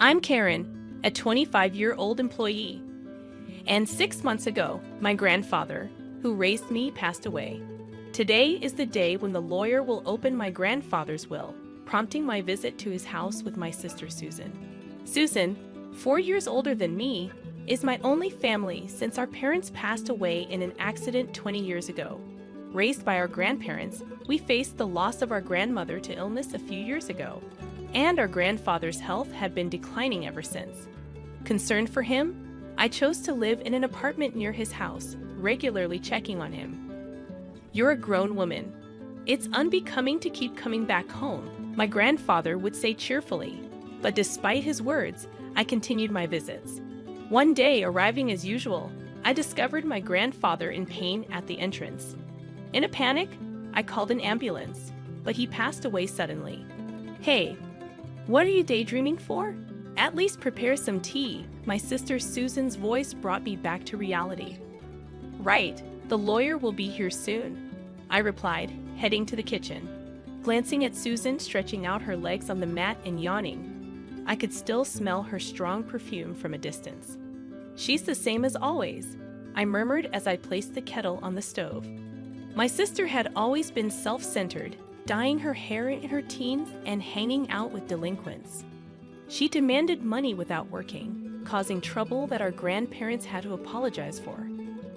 I'm Karen, a 25-year-old employee. And 6 months ago, my grandfather, who raised me, passed away. Today is the day when the lawyer will open my grandfather's will, prompting my visit to his house with my sister Susan. Susan, 4 years older than me, is my only family since our parents passed away in an accident 20 years ago. Raised by our grandparents, we faced the loss of our grandmother to illness a few years ago, and our grandfather's health had been declining ever since. Concerned for him, I chose to live in an apartment near his house, regularly checking on him. "You're a grown woman. It's unbecoming to keep coming back home," my grandfather would say cheerfully. But despite his words, I continued my visits. One day, arriving as usual, I discovered my grandfather in pain at the entrance. In a panic, I called an ambulance, but he passed away suddenly. "Hey, what are you daydreaming for? At least prepare some tea." My sister Susan's voice brought me back to reality. "Right, the lawyer will be here soon," I replied, heading to the kitchen. Glancing at Susan stretching out her legs on the mat and yawning, I could still smell her strong perfume from a distance. "She's the same as always," I murmured as I placed the kettle on the stove. My sister had always been self-centered, dyeing her hair in her teens and hanging out with delinquents. She demanded money without working, causing trouble that our grandparents had to apologize for,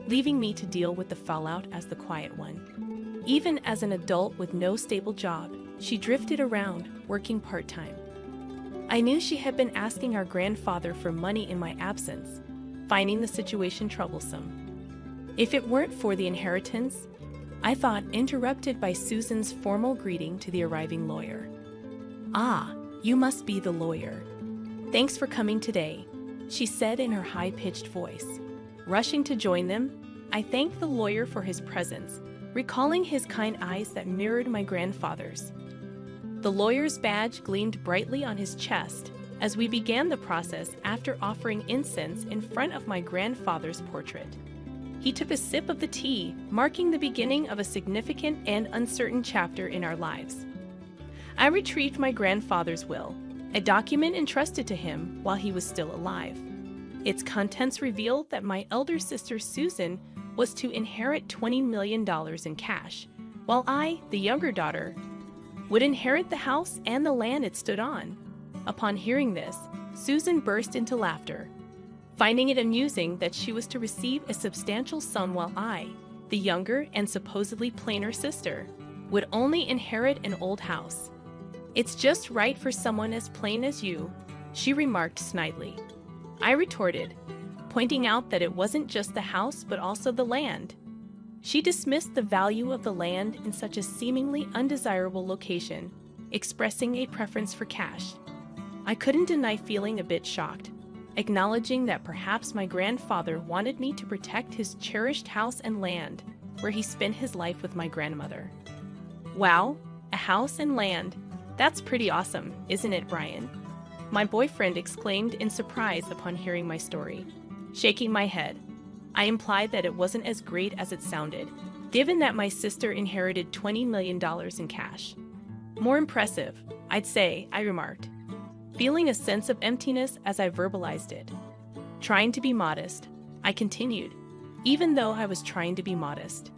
leaving me to deal with the fallout as the quiet one. Even as an adult with no stable job, she drifted around, working part-time. I knew she had been asking our grandfather for money in my absence, finding the situation troublesome. If it weren't for the inheritance, I thought, interrupted by Susan's formal greeting to the arriving lawyer. "Ah, you must be the lawyer. Thanks for coming today," she said in her high-pitched voice. Rushing to join them, I thanked the lawyer for his presence, recalling his kind eyes that mirrored my grandfather's. The lawyer's badge gleamed brightly on his chest as we began the process after offering incense in front of my grandfather's portrait. He took a sip of the tea, marking the beginning of a significant and uncertain chapter in our lives. I retrieved my grandfather's will, a document entrusted to him while he was still alive. Its contents revealed that my elder sister Susan was to inherit $20 million in cash, while I, the younger daughter, would inherit the house and the land it stood on. Upon hearing this, Susan burst into laughter, finding it amusing that she was to receive a substantial sum while I, the younger and supposedly plainer sister, would only inherit an old house. "It's just right for someone as plain as you," she remarked snidely. I retorted, pointing out that it wasn't just the house but also the land. She dismissed the value of the land in such a seemingly undesirable location, expressing a preference for cash. I couldn't deny feeling a bit shocked, acknowledging that perhaps my grandfather wanted me to protect his cherished house and land, where he spent his life with my grandmother. "Wow, a house and land. That's pretty awesome, isn't it, Brian?" my boyfriend exclaimed in surprise upon hearing my story. Shaking my head, I implied that it wasn't as great as it sounded, given that my sister inherited $20 million in cash. "More impressive, I'd say," I remarked, feeling a sense of emptiness as I verbalized it. Trying to be modest, I continued, even though I was trying to be modest.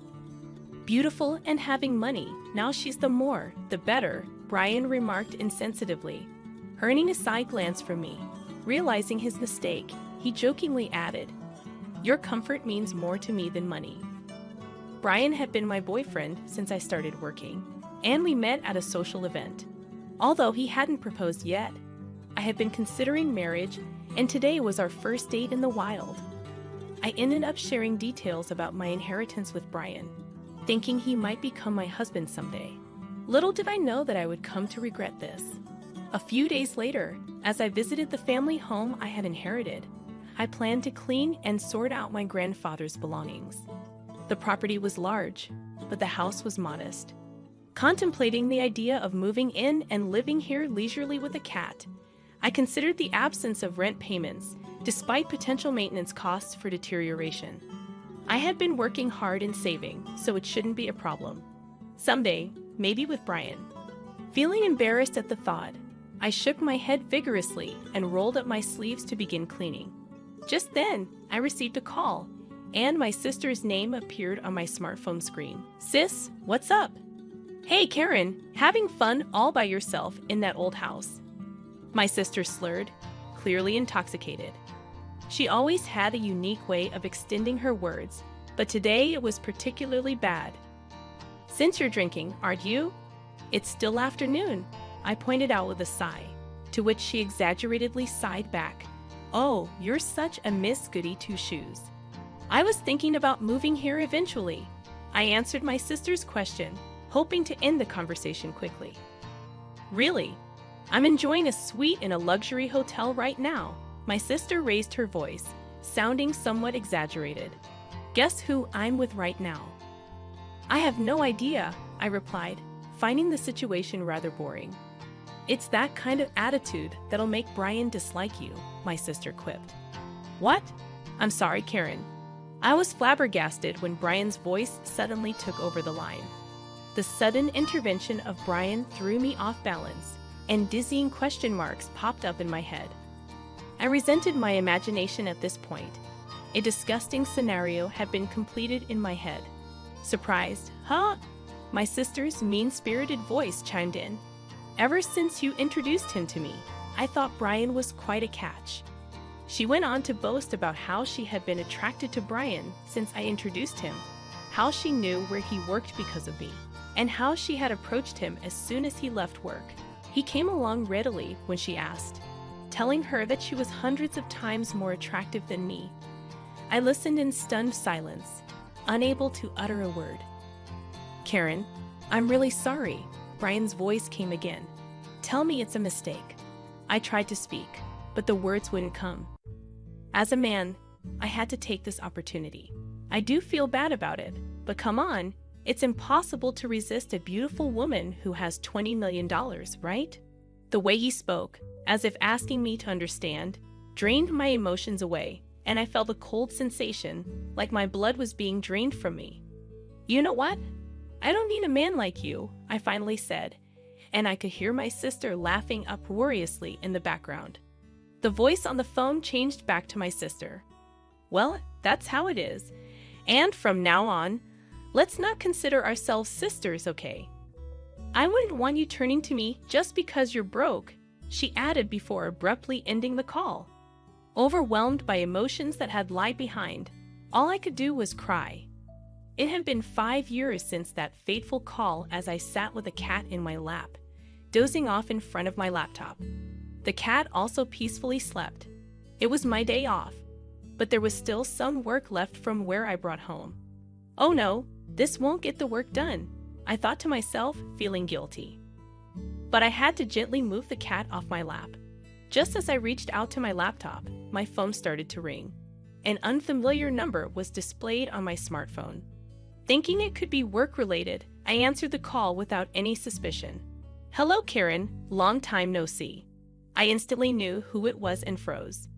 "Beautiful and having money, now she's the more, the better," Brian remarked insensitively. Earning a side glance from me, realizing his mistake, he jokingly added, "Your comfort means more to me than money." Brian had been my boyfriend since I started working, and we met at a social event. Although he hadn't proposed yet, I had been considering marriage, and today was our first date in the wild. I ended up sharing details about my inheritance with Brian, thinking he might become my husband someday. Little did I know that I would come to regret this. A few days later, as I visited the family home I had inherited, I planned to clean and sort out my grandfather's belongings. The property was large, but the house was modest. Contemplating the idea of moving in and living here leisurely with a cat, I considered the absence of rent payments, despite potential maintenance costs for deterioration. I had been working hard and saving, so it shouldn't be a problem. Someday, maybe with Brian. Feeling embarrassed at the thought, I shook my head vigorously and rolled up my sleeves to begin cleaning. Just then, I received a call, and my sister's name appeared on my smartphone screen. "Sis, what's up?" "Hey, Karen, having fun all by yourself in that old house?" My sister slurred, clearly intoxicated. She always had a unique way of extending her words, but today it was particularly bad. "Since you're drinking, aren't you?" "It's still afternoon," I pointed out with a sigh, to which she exaggeratedly sighed back. "Oh, you're such a Miss Goody Two-Shoes." "I was thinking about moving here eventually," I answered my sister's question, hoping to end the conversation quickly. "Really? I'm enjoying a suite in a luxury hotel right now." My sister raised her voice, sounding somewhat exaggerated. "Guess who I'm with right now?" "I have no idea," I replied, finding the situation rather boring. "It's that kind of attitude that'll make Brian dislike you," my sister quipped. "What?" "I'm sorry, Karen." I was flabbergasted when Brian's voice suddenly took over the line. The sudden intervention of Brian threw me off balance, and dizzying question marks popped up in my head. I resented my imagination at this point. A disgusting scenario had been completed in my head. Surprised, "Huh?" My sister's mean-spirited voice chimed in. "Ever since you introduced him to me, I thought Brian was quite a catch." She went on to boast about how she had been attracted to Brian since I introduced him, how she knew where he worked because of me, and how she had approached him as soon as he left work. He came along readily when she asked, telling her that she was hundreds of times more attractive than me. I listened in stunned silence, unable to utter a word. "Karen, I'm really sorry," Brian's voice came again. "Tell me it's a mistake." I tried to speak, but the words wouldn't come. As a man, I had to take this opportunity. I do feel bad about it, but come on, it's impossible to resist a beautiful woman who has $20 million, right? The way he spoke, as if asking me to understand, drained my emotions away, and I felt a cold sensation, like my blood was being drained from me. "You know what? I don't need a man like you," I finally said, and I could hear my sister laughing uproariously in the background. The voice on the phone changed back to my sister. "Well, that's how it is. And from now on, let's not consider ourselves sisters, okay? I wouldn't want you turning to me just because you're broke," she added before abruptly ending the call. Overwhelmed by emotions that had lied behind, all I could do was cry. It had been 5 years since that fateful call as I sat with a cat in my lap, dozing off in front of my laptop. The cat also peacefully slept. It was my day off, but there was still some work left from where I brought home. "Oh no, this won't get the work done," I thought to myself, feeling guilty. But I had to gently move the cat off my lap. Just as I reached out to my laptop, my phone started to ring. An unfamiliar number was displayed on my smartphone. Thinking it could be work-related, I answered the call without any suspicion. "Hello, Karen, long time no see." I instantly knew who it was and froze.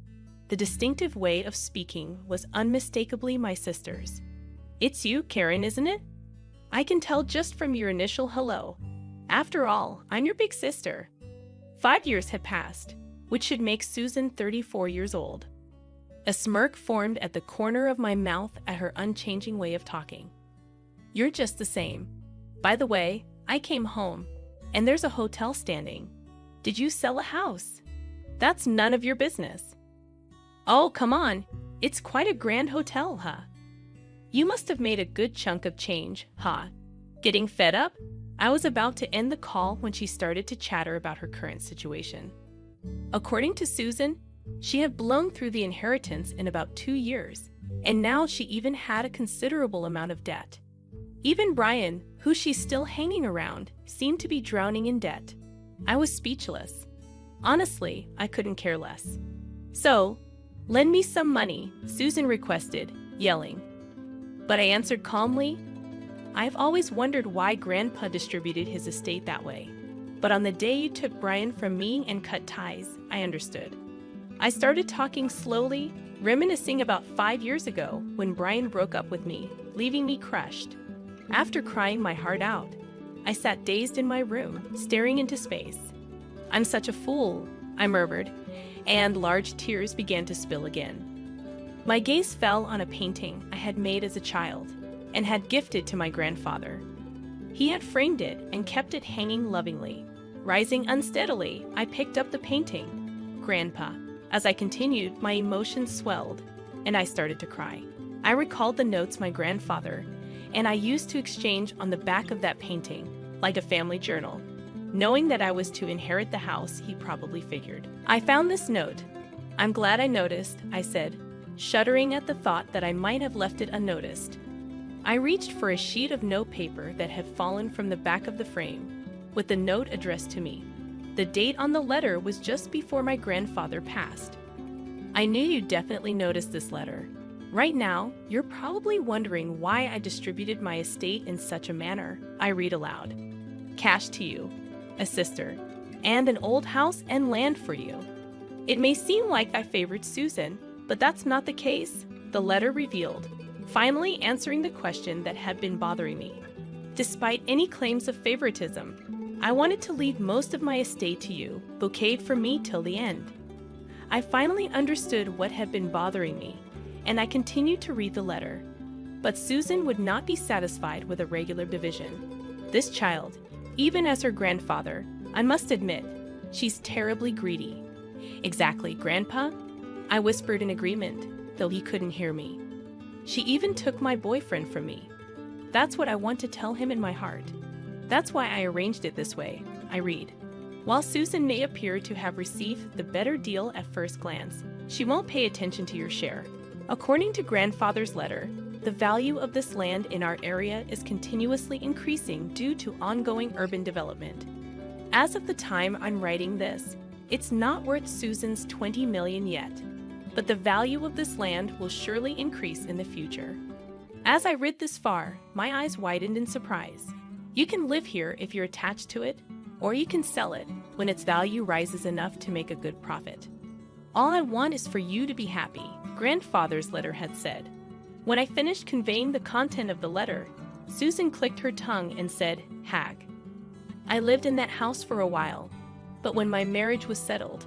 The distinctive way of speaking was unmistakably my sister's. "It's you, Karen, isn't it? I can tell just from your initial hello. After all, I'm your big sister." 5 years had passed, which should make Susan 34 years old. A smirk formed at the corner of my mouth at her unchanging way of talking. "You're just the same. By the way, I came home, and there's a hotel standing. Did you sell a house? That's none of your business." "Oh, come on. It's quite a grand hotel, huh? You must have made a good chunk of change, huh?" Getting fed up, I was about to end the call when she started to chatter about her current situation. According to Susan, she had blown through the inheritance in about 2 years, and now she even had a considerable amount of debt. Even Brian, who she's still hanging around, seemed to be drowning in debt. I was speechless. Honestly, I couldn't care less. "So, lend me some money," Susan requested, yelling. But I answered calmly, "I've always wondered why Grandpa distributed his estate that way. But on the day you took Brian from me and cut ties, I understood." I started talking slowly, reminiscing about 5 years ago when Brian broke up with me, leaving me crushed. After crying my heart out, I sat dazed in my room, staring into space. I'm such a fool, I murmured, and large tears began to spill again. My gaze fell on a painting I had made as a child and had gifted to my grandfather. He had framed it and kept it hanging lovingly. Rising unsteadily, I picked up the painting. Grandpa. As I continued, my emotions swelled, and I started to cry. I recalled the notes my grandfather and I used to exchange on the back of that painting, like a family journal. Knowing that I was to inherit the house, he probably figured. I found this note. I'm glad I noticed, I said, shuddering at the thought that I might have left it unnoticed. I reached for a sheet of note paper that had fallen from the back of the frame, with the note addressed to me. The date on the letter was just before my grandfather passed. I knew you'd definitely notice this letter. Right now, you're probably wondering why I distributed my estate in such a manner. I read aloud. Cash to you, a sister, and an old house and land for you. It may seem like I favored Susan, but that's not the case, the letter revealed, finally answering the question that had been bothering me. Despite any claims of favoritism, I wanted to leave most of my estate to you, bouqueted for me till the end. I finally understood what had been bothering me, and I continued to read the letter. But Susan would not be satisfied with a regular division. This child, even as her grandfather, I must admit, she's terribly greedy. Exactly, Grandpa, I whispered in agreement, though he couldn't hear me. She even took my boyfriend from me. That's what I want to tell him in my heart. That's why I arranged it this way, I read. While Susan may appear to have received the better deal at first glance, she won't pay attention to your share. According to Grandfather's letter, the value of this land in our area is continuously increasing due to ongoing urban development. As of the time I'm writing this, it's not worth Susan's $20 million yet, but the value of this land will surely increase in the future. As I read this far, my eyes widened in surprise. You can live here if you're attached to it, or you can sell it when its value rises enough to make a good profit. All I want is for you to be happy, Grandfather's letter had said. When I finished conveying the content of the letter, Susan clicked her tongue and said, Hag. I lived in that house for a while, but when my marriage was settled,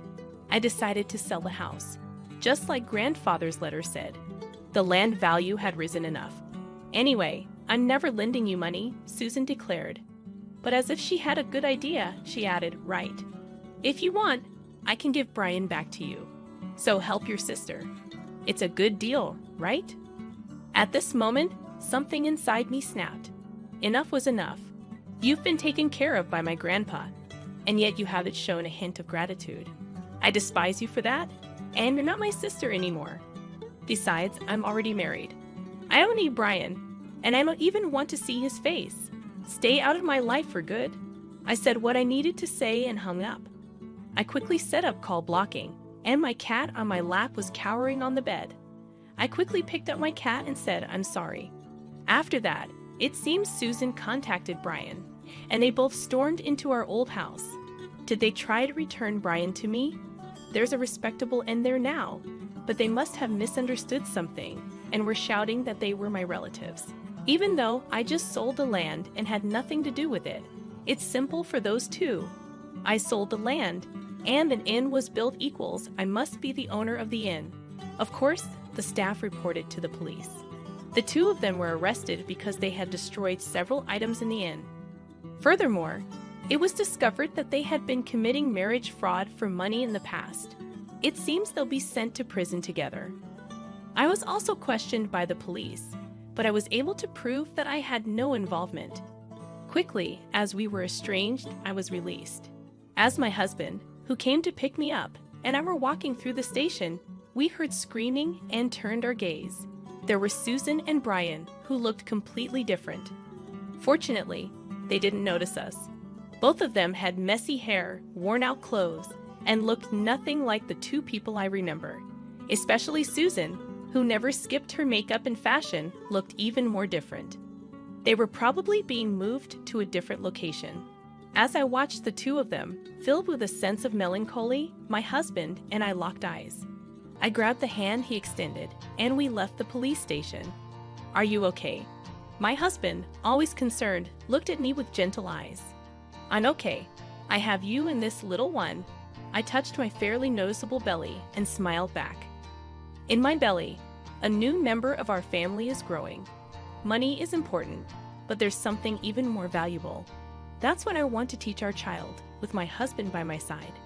I decided to sell the house. Just like Grandfather's letter said, the land value had risen enough. Anyway, I'm never lending you money, Susan declared. But as if she had a good idea, she added, right. If you want, I can give Brian back to you. So help your sister. It's a good deal, right? At this moment, something inside me snapped. Enough was enough. You've been taken care of by my grandpa, and yet you haven't shown a hint of gratitude. I despise you for that, and you're not my sister anymore. Besides, I'm already married. I don't need Brian, and I don't even want to see his face. Stay out of my life for good. I said what I needed to say and hung up. I quickly set up call blocking, and my cat on my lap was cowering on the bed. I quickly picked up my cat and said, I'm sorry. After that, it seems Susan contacted Brian, and they both stormed into our old house. Did they try to return Brian to me? There's a respectable end there now, but they must have misunderstood something and were shouting that they were my relatives. Even though I just sold the land and had nothing to do with it, it's simple for those two. I sold the land, and an inn was built equals I must be the owner of the inn. Of course, the staff reported to the police. The two of them were arrested because they had destroyed several items in the inn. Furthermore, it was discovered that they had been committing marriage fraud for money in the past. It seems they'll be sent to prison together. I was also questioned by the police, but I was able to prove that I had no involvement. Quickly, as we were estranged, I was released. As my husband, who came to pick me up, and I were walking through the station, we heard screaming and turned our gaze. There were Susan and Brian, who looked completely different. Fortunately, they didn't notice us. Both of them had messy hair, worn-out clothes, and looked nothing like the two people I remember. Especially Susan, who never skipped her makeup and fashion, looked even more different. They were probably being moved to a different location. As I watched the two of them, filled with a sense of melancholy, my husband and I locked eyes. I grabbed the hand he extended, and we left the police station. Are you okay? My husband, always concerned, looked at me with gentle eyes. I'm okay. I have you and this little one. I touched my fairly noticeable belly and smiled back. In my belly, a new member of our family is growing. Money is important, but there's something even more valuable. That's what I want to teach our child, with my husband by my side.